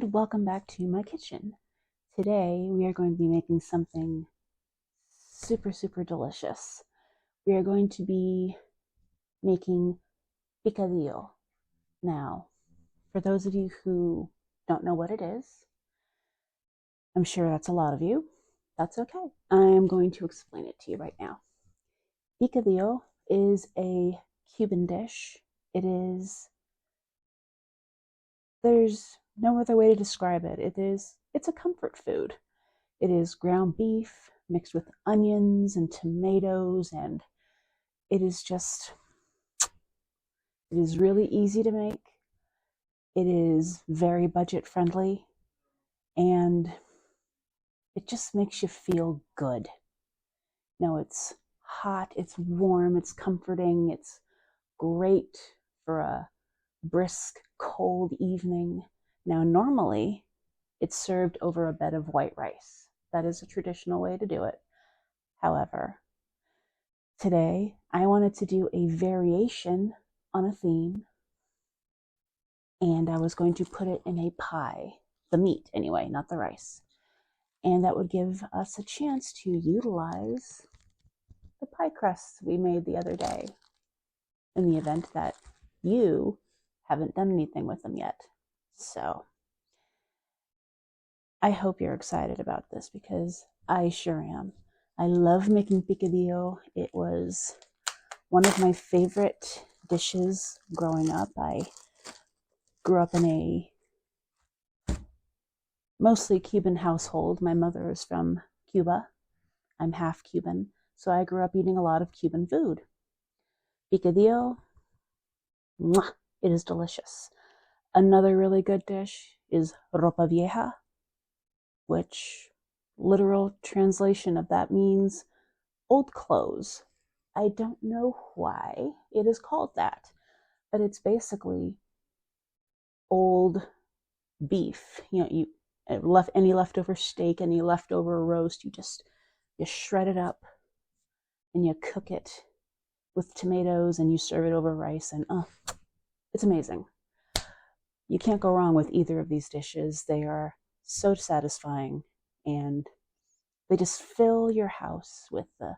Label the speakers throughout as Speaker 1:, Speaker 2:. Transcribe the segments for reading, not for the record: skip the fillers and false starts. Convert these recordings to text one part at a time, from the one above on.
Speaker 1: and welcome back to my kitchen. Today we are going to be making something super delicious. We are going to be making picadillo. Now, for those of you who don't know what it is, I'm sure that's a lot of you. That's okay. I'm going to explain it to you right now. Picadillo is a Cuban dish. There's no other way to describe it. It's a comfort food. It is ground beef mixed with onions and tomatoes, and it is really easy to make. It is very budget friendly, and it just makes you feel good. No, it's hot, it's warm, it's comforting, it's great for a brisk, cold evening. Now, normally, it's served over a bed of white rice. That is a traditional way to do it. However, today I wanted to do a variation on a theme, and I was going to put it in a pie. The meat, anyway, not the rice. And that would give us a chance to utilize the pie crusts we made the other day, in the event that you haven't done anything with them yet. So I hope you're excited about this, because I sure am. I love making picadillo. It was one of my favorite dishes growing up. I grew up in a mostly Cuban household. My mother is from Cuba. I'm half Cuban, so I grew up eating a lot of Cuban food. Picadillo, mwah, it is delicious. Another really good dish is ropa vieja, which literal translation of that means old clothes. I don't know why it is called that, but it's basically old beef. You left any leftover steak, any leftover roast, you shred it up and you cook it with tomatoes and you serve it over rice, and it's amazing. You can't go wrong with either of these dishes. They are so satisfying, and they just fill your house with the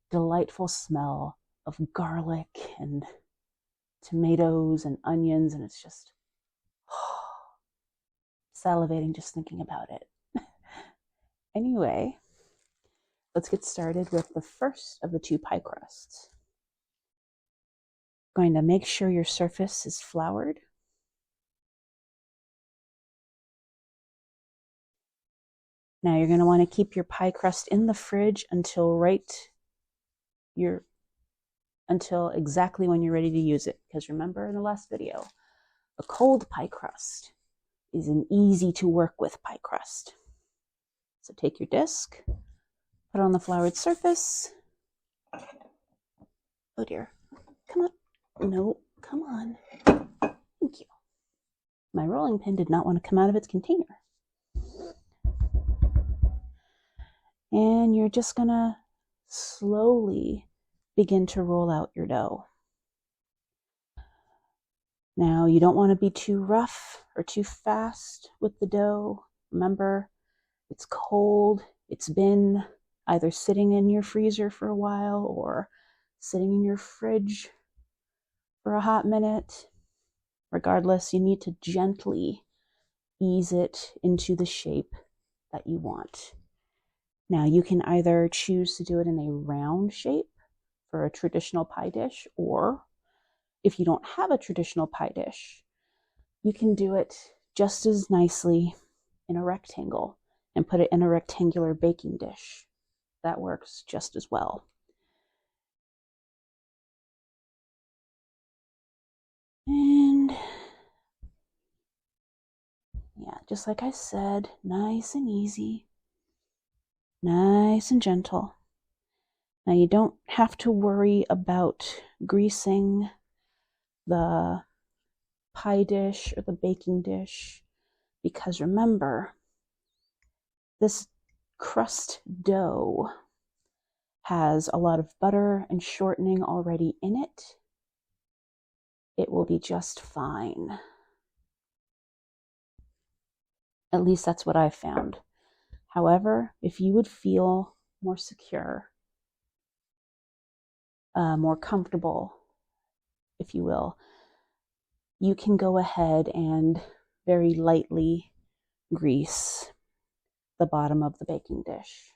Speaker 1: delightful smell of garlic and tomatoes and onions, and it's just salivating just thinking about it. Anyway, let's get started with the first of the two pie crusts. Going to make sure your surface is floured. Now you're going to want to keep your pie crust in the fridge until exactly when you're ready to use it. Because remember in the last video, a cold pie crust is an easy to work with pie crust. So take your disc, put it on the floured surface. Oh dear, come on. No, come on. Thank you. My rolling pin did not want to come out of its container. And you're just gonna slowly begin to roll out your dough. Now, you don't want to be too rough or too fast with the dough. Remember, it's cold. It's been either sitting in your freezer for a while or sitting in your fridge for a hot minute. Regardless, you need to gently ease it into the shape that you want. Now, you can either choose to do it in a round shape for a traditional pie dish, or if you don't have a traditional pie dish, you can do it just as nicely in a rectangle and put it in a rectangular baking dish. That works just as well. And yeah, just like I said, nice and easy, nice and gentle. Now you don't have to worry about greasing the pie dish or the baking dish, because remember, this crust dough has a lot of butter and shortening already in it. It will be just fine. At least that's what I've found. However, if you would feel more secure, more comfortable, if you will, you can go ahead and very lightly grease the bottom of the baking dish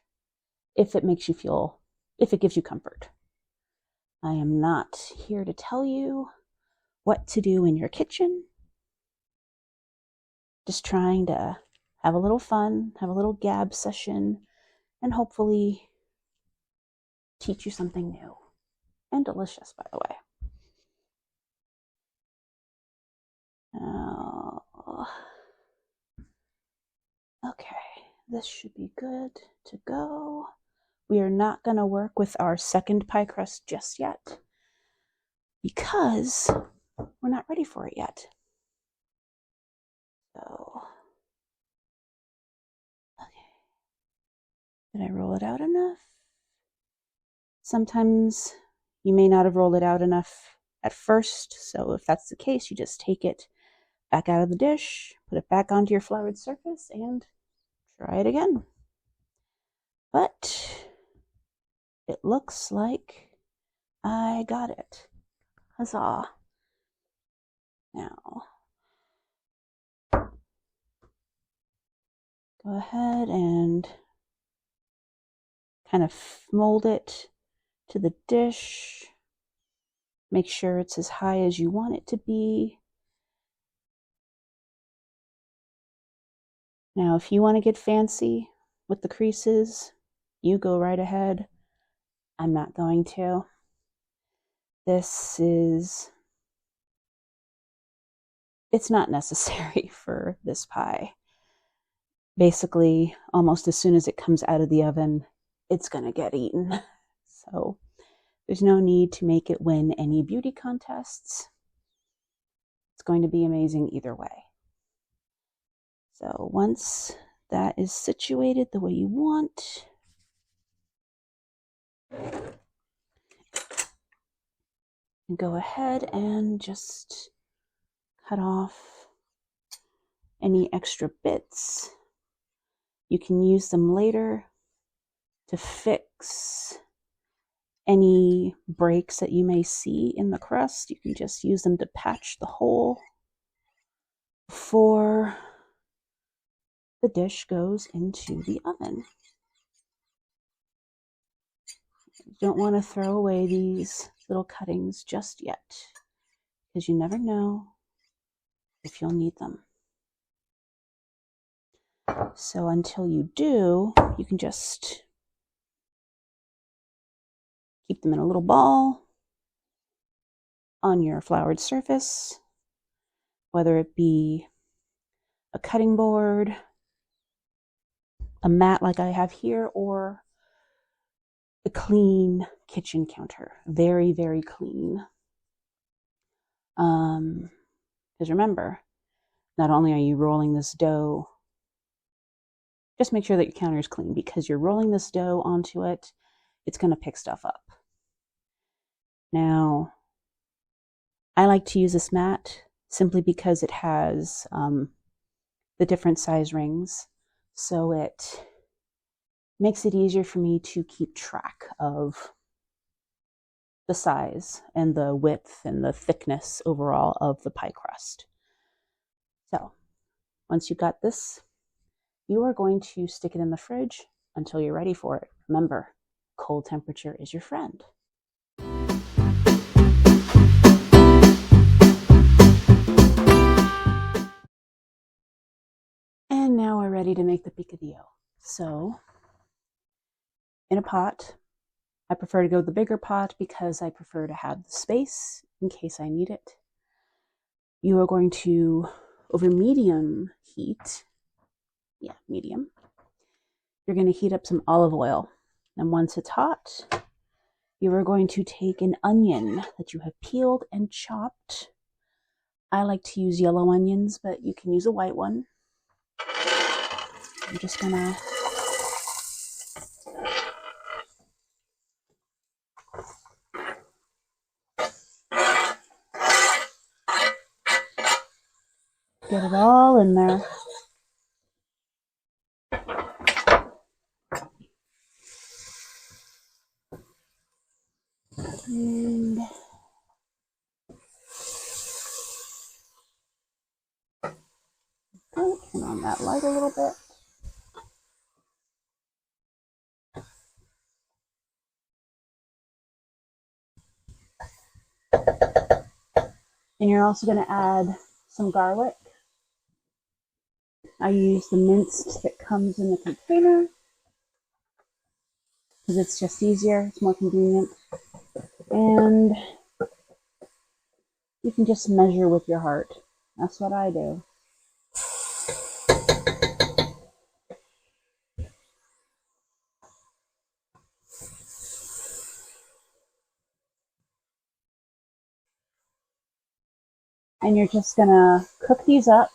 Speaker 1: if it makes you feel, if it gives you comfort. I am not here to tell you what to do in your kitchen. Just trying to have a little fun, have a little gab session, and hopefully teach you something new and delicious, by the way. Okay, this should be good to go. We are not going to work with our second pie crust just yet because we're not ready for it yet. So, okay. Did I roll it out enough? Sometimes you may not have rolled it out enough at first, so if that's the case, you just take it back out of the dish, put it back onto your floured surface, and try it again. But it looks like I got it. Huzzah. Now, go ahead and kind of mold it to the dish. Make sure it's as high as you want it to be. Now, if you want to get fancy with the creases, you go right ahead. I'm not going to. It's not necessary for this pie. Basically, almost as soon as it comes out of the oven, it's going to get eaten. So there's no need to make it win any beauty contests. It's going to be amazing either way. So once that is situated the way you want, go ahead and just cut off any extra bits. You can use them later to fix any breaks that you may see in the crust. You can just use them to patch the hole before the dish goes into the oven. You don't want to throw away these little cuttings just yet, because you never know if you'll need them. So until you do, you can just keep them in a little ball on your floured surface, whether it be a cutting board, a mat like I have here, or a clean kitchen counter. Very, very clean. Because remember, not only are you rolling this dough, just make sure that your counter is clean, because you're rolling this dough onto it, it's going to pick stuff up. Now, I like to use this mat simply because it has the different size rings, so it makes it easier for me to keep track of the size and the width and the thickness overall of the pie crust. So once you've got this, you are going to stick it in the fridge until you're ready for it. Remember, cold temperature is your friend. And now we're ready to make the picadillo. So in a pot, I prefer to go with the bigger pot because I prefer to have the space in case I need it. You are going to, over medium heat, medium, you're going to heat up some olive oil. And once it's hot, you are going to take an onion that you have peeled and chopped. I like to use yellow onions, but you can use a white one. I'm just going to get it all in there. that light a little bit. And you're also going to add some garlic. I use the minced that comes in the container because it's just easier, it's more convenient. And you can just measure with your heart. That's what I do. And you're just going to cook these up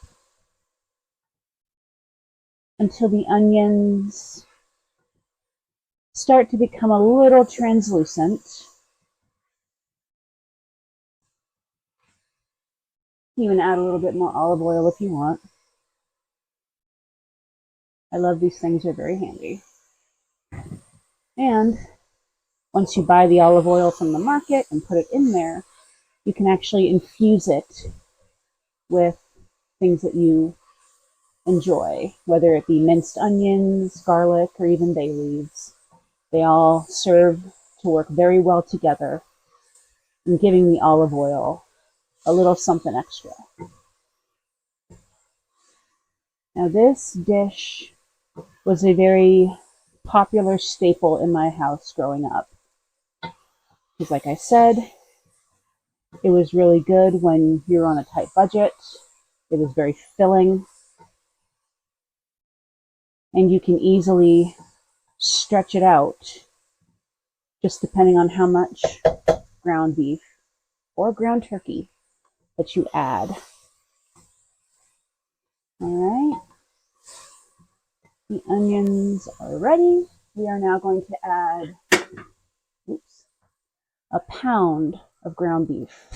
Speaker 1: until the onions start to become a little translucent. You can add a little bit more olive oil if you want. I love these things, they're very handy. And once you buy the olive oil from the market and put it in there, you can actually infuse it with things that you enjoy, whether it be minced onions, garlic, or even bay leaves. They all serve to work very well together in giving the olive oil a little something extra. Now this dish was a very popular staple in my house growing up. Because like I said, it was really good when you're on a tight budget. It was very filling. And you can easily stretch it out just depending on how much ground beef or ground turkey that you add. Alright, the onions are ready. We are now going to add a pound of ground beef.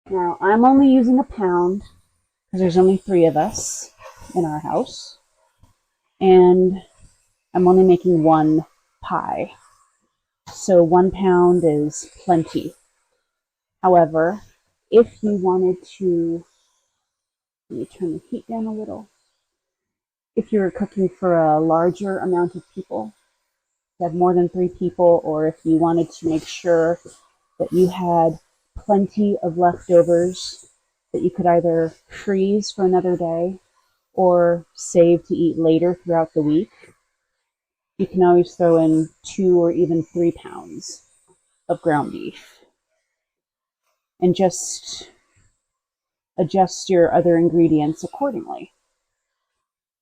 Speaker 1: Now, I'm only using a pound because there's only 3 of us in our house. And I'm only making 1 pie. So 1 pound is plenty. However, if you wanted to, let me turn the heat down a little. If you're cooking for a larger amount of people, if you had more than 3 people, or if you wanted to make sure that you had plenty of leftovers that you could either freeze for another day or save to eat later throughout the week, you can always throw in 2 or even 3 pounds of ground beef and just adjust your other ingredients accordingly.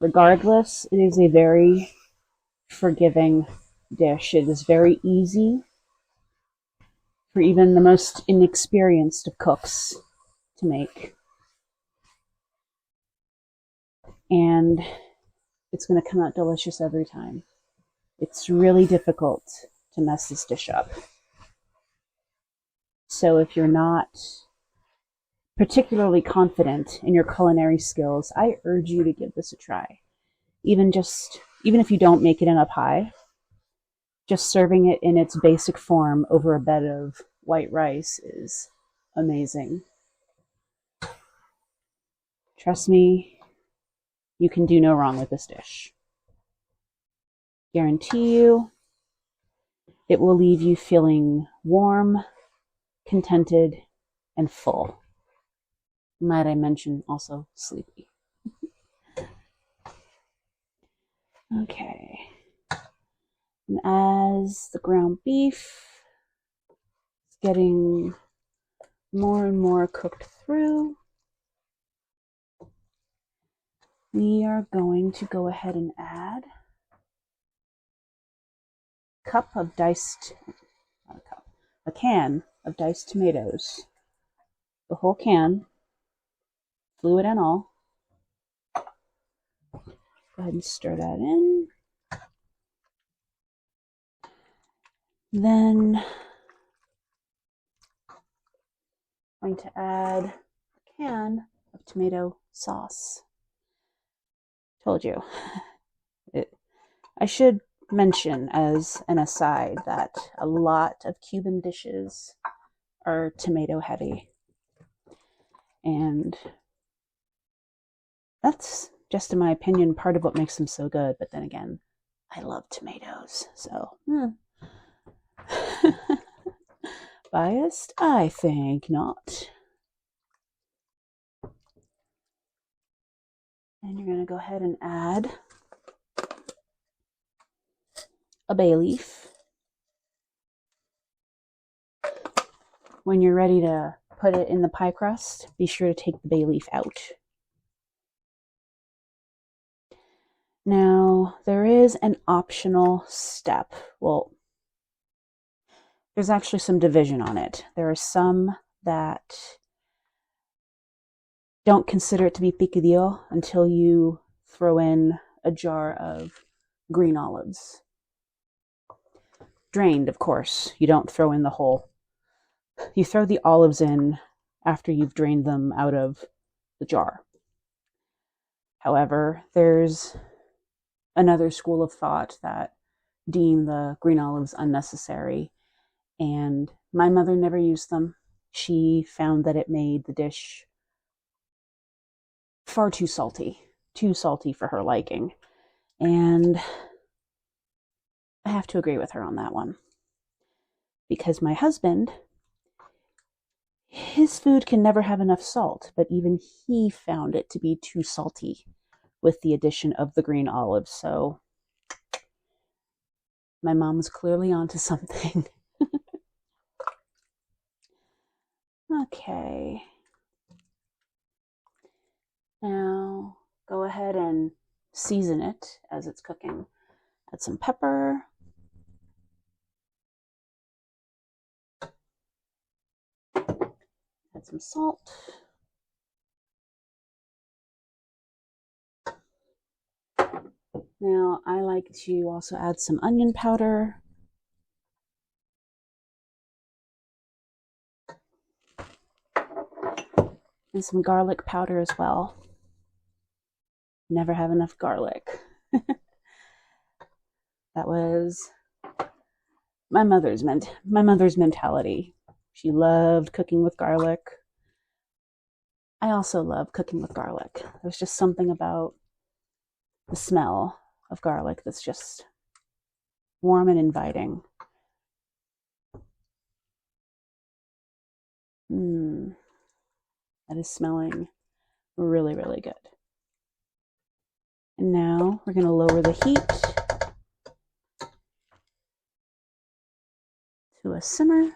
Speaker 1: Regardless, it is a very forgiving dish. It is very easy for even the most inexperienced of cooks to make. And it's going to come out delicious every time. It's really difficult to mess this dish up. So if you're not particularly confident in your culinary skills, I urge you to give this a try. Even if you don't make it in a pie, just serving it in its basic form over a bed of white rice is amazing. Trust me, you can do no wrong with this dish. Guarantee you, it will leave you feeling warm, contented, and full. Might I mention also sleepy. Okay. And as the ground beef is getting more and more cooked through, we are going to go ahead and add a can of diced tomatoes. The whole can, fluid and all. Go ahead and stir that in. Then I'm going to add a can of tomato sauce. Told you. I should mention as an aside that a lot of Cuban dishes are tomato heavy. And That's just, in my opinion, part of what makes them so good. But then again, I love tomatoes, so biased? I think not. And you're going to go ahead and add a bay leaf. When you're ready to put it in the pie crust, be sure to take the bay leaf out. Now, there is an optional step. Well, there's actually some division on it. There are some that don't consider it to be picadillo until you throw in a jar of green olives. Drained, of course. You don't throw in the whole. You throw the olives in after you've drained them out of the jar. However, there's another school of thought that deem the green olives unnecessary, and my mother never used them. She found that it made the dish far too salty for her liking, and I have to agree with her on that one, because my husband, his food can never have enough salt, but even he found it to be too salty with the addition of the green olives. So my mom was clearly onto something. Okay. Now go ahead and season it as it's cooking. Add some pepper. Add some salt. Now I like to also add some onion powder. And some garlic powder as well. Never have enough garlic. That was my mother's mentality. She loved cooking with garlic. I also love cooking with garlic. There's just something about the smell of garlic that's just warm and inviting. That is smelling really, really good. And now we're going to lower the heat to a simmer,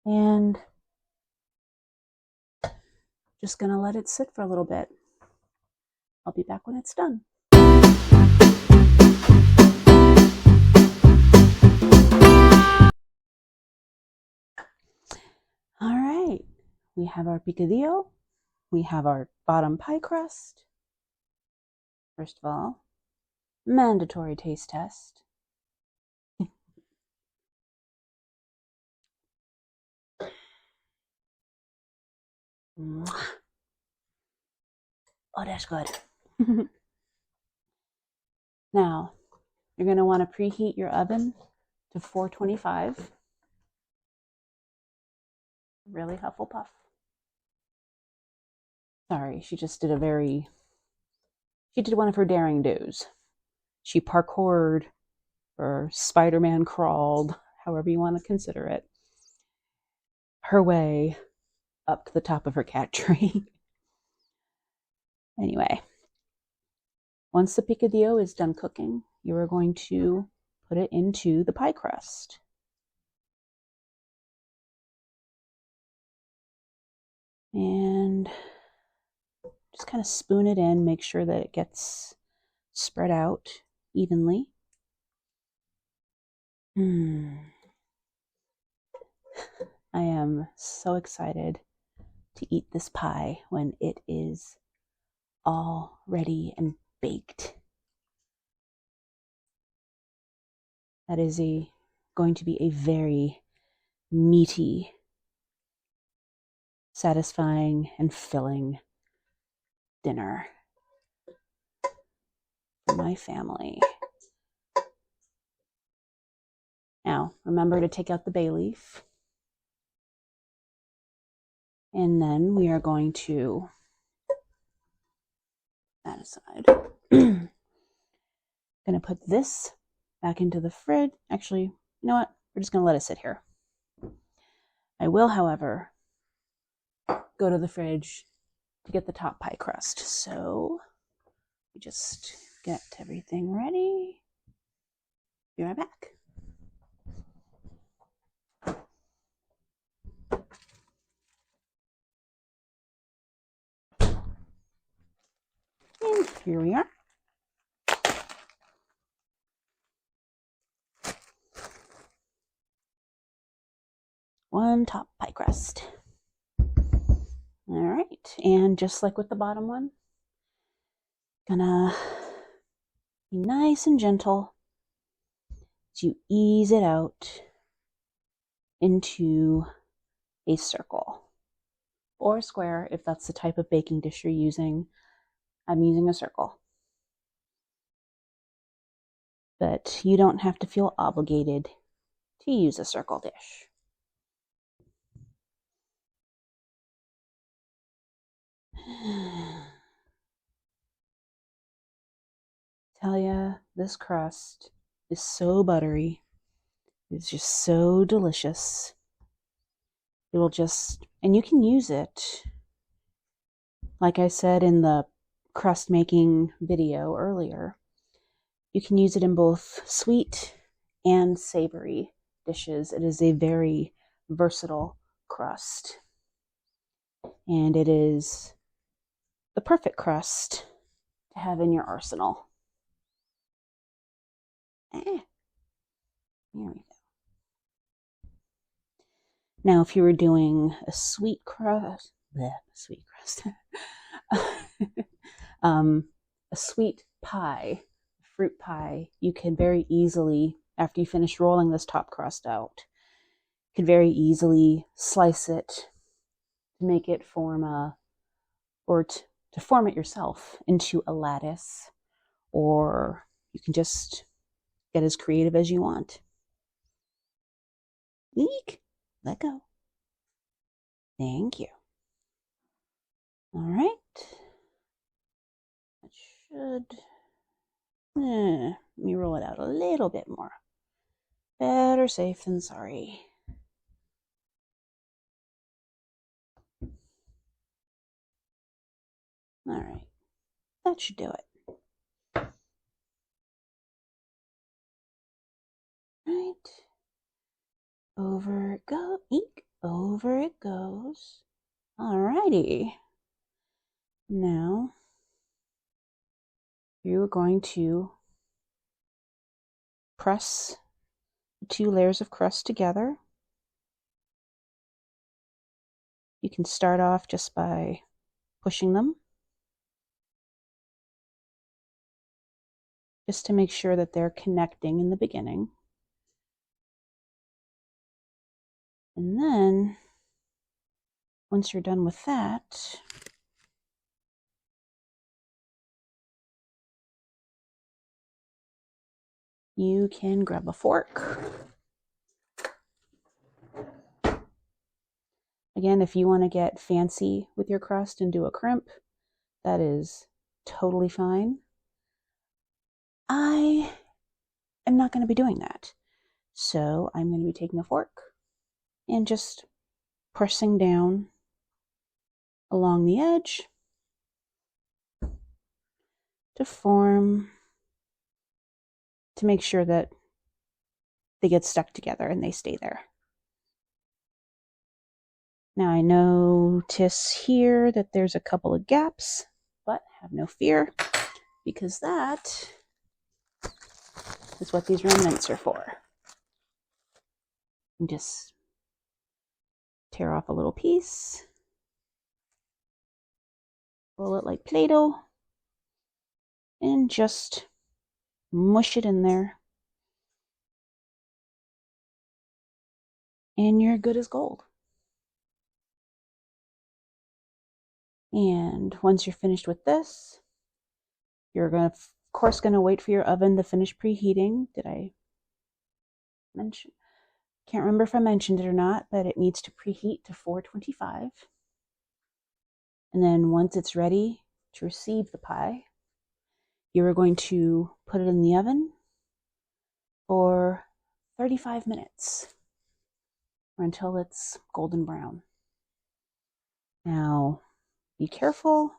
Speaker 1: and just going to let it sit for a little bit. I'll be back when it's done. All right, we have our picadillo. We have our bottom pie crust. First of all, mandatory taste test. Oh, that's good. Now, you're going to want to preheat your oven to 425. Really Hufflepuff. Sorry, she did one of her daring do's. She parkoured, or Spider-Man crawled, however you want to consider it, her way up to the top of her cat tree. Anyway, once the picadillo is done cooking, you are going to put it into the pie crust. And just kind of spoon it in, make sure that it gets spread out evenly. I am so excited to eat this pie when it is all ready and baked. That is going to be a very meaty, satisfying, and filling dinner for my family. Now, remember to take out the bay leaf. And then we are going to that aside. I'm going to put this back into the fridge. Actually, you know what? We're just going to let it sit here. I will, however, go to the fridge to get the top pie crust. So we just get everything ready. Be right back. And here we are. One top pie crust. All right, and just like with the bottom one, gonna be nice and gentle as you ease it out into a circle or a square if that's the type of baking dish you're using. I'm using a circle. But you don't have to feel obligated to use a circle dish. Tell ya, this crust is so buttery. It's just so delicious. It will just, and you can use it, like I said in the crust making video earlier, you can use it in both sweet and savory dishes. It is a very versatile crust. And it is the perfect crust to have in your arsenal. There we go. Now, if you were doing a sweet crust, a sweet pie, fruit pie, you can very easily, after you finish rolling this top crust out, you can very easily slice it to make it form to form it yourself into a lattice, or you can just get as creative as you want. Eek! Let go. Thank you. All right. That should... let me roll it out a little bit more. Better safe than sorry. All right. That should do it. Right. Over it goes. Eek. Over it goes. Alrighty. Now, you're going to press the two layers of crust together. You can start off just by pushing them, just to make sure that they're connecting in the beginning. And then, once you're done with that, you can grab a fork. Again, if you want to get fancy with your crust and do a crimp, that is totally fine. I am not going to be doing that. So I'm going to be taking a fork and just pressing down along the edge to make sure that they get stuck together and they stay there. Now I notice here that there's a couple of gaps, but have no fear, because that is what these remnants are for. And just tear off a little piece, roll it like Play-Doh, and just mush it in there. And you're good as gold. And once you're finished with this, you're going to, of course, going to wait for your oven to finish preheating. Did I mention? Can't remember if I mentioned it or not, but it needs to preheat to 425. And then once it's ready to receive the pie, You are going to put it in the oven for 35 minutes or until it's golden brown. Now, be careful.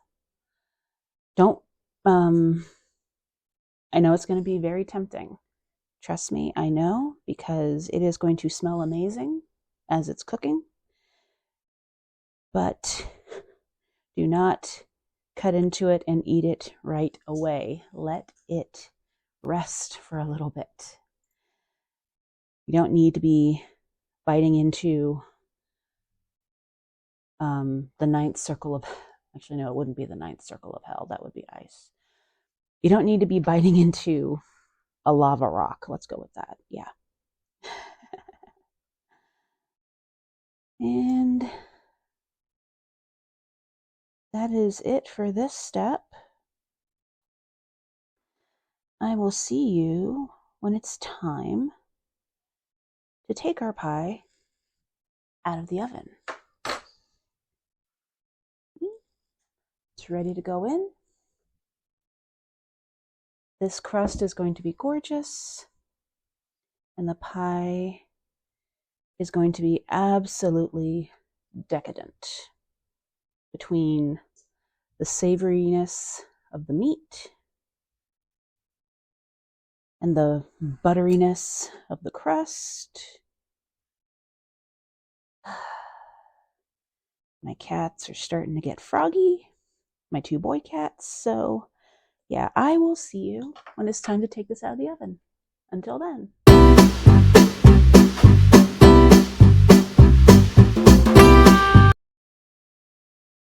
Speaker 1: Don't, I know it's going to be very tempting. Trust me, I know, because it is going to smell amazing as it's cooking. But do not cut into it and eat it right away. Let it rest for a little bit. You don't need to be biting into the ninth circle of, actually no, it wouldn't be the ninth circle of hell. That would be ice. You don't need to be biting into a lava rock. Let's go with that. Yeah. And that is it for this step. I will see you when it's time to take our pie out of the oven. It's ready to go in. This crust is going to be gorgeous, and the pie is going to be absolutely decadent between the savoriness of the meat and the butteriness of the crust. My cats are starting to get froggy, my 2 boy cats, so yeah, I will see you when it's time to take this out of the oven. Until then.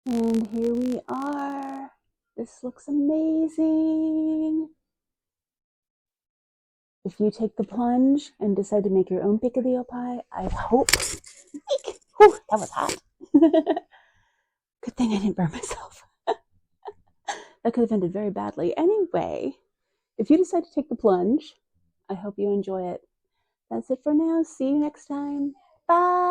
Speaker 1: And here we are. This looks amazing. If you take the plunge and decide to make your own picadillo pie, I hope. Whew, that was hot. Good thing I didn't burn myself. That could have ended very badly. Anyway, if you decide to take the plunge, I hope you enjoy it. That's it for now. See you next time. Bye.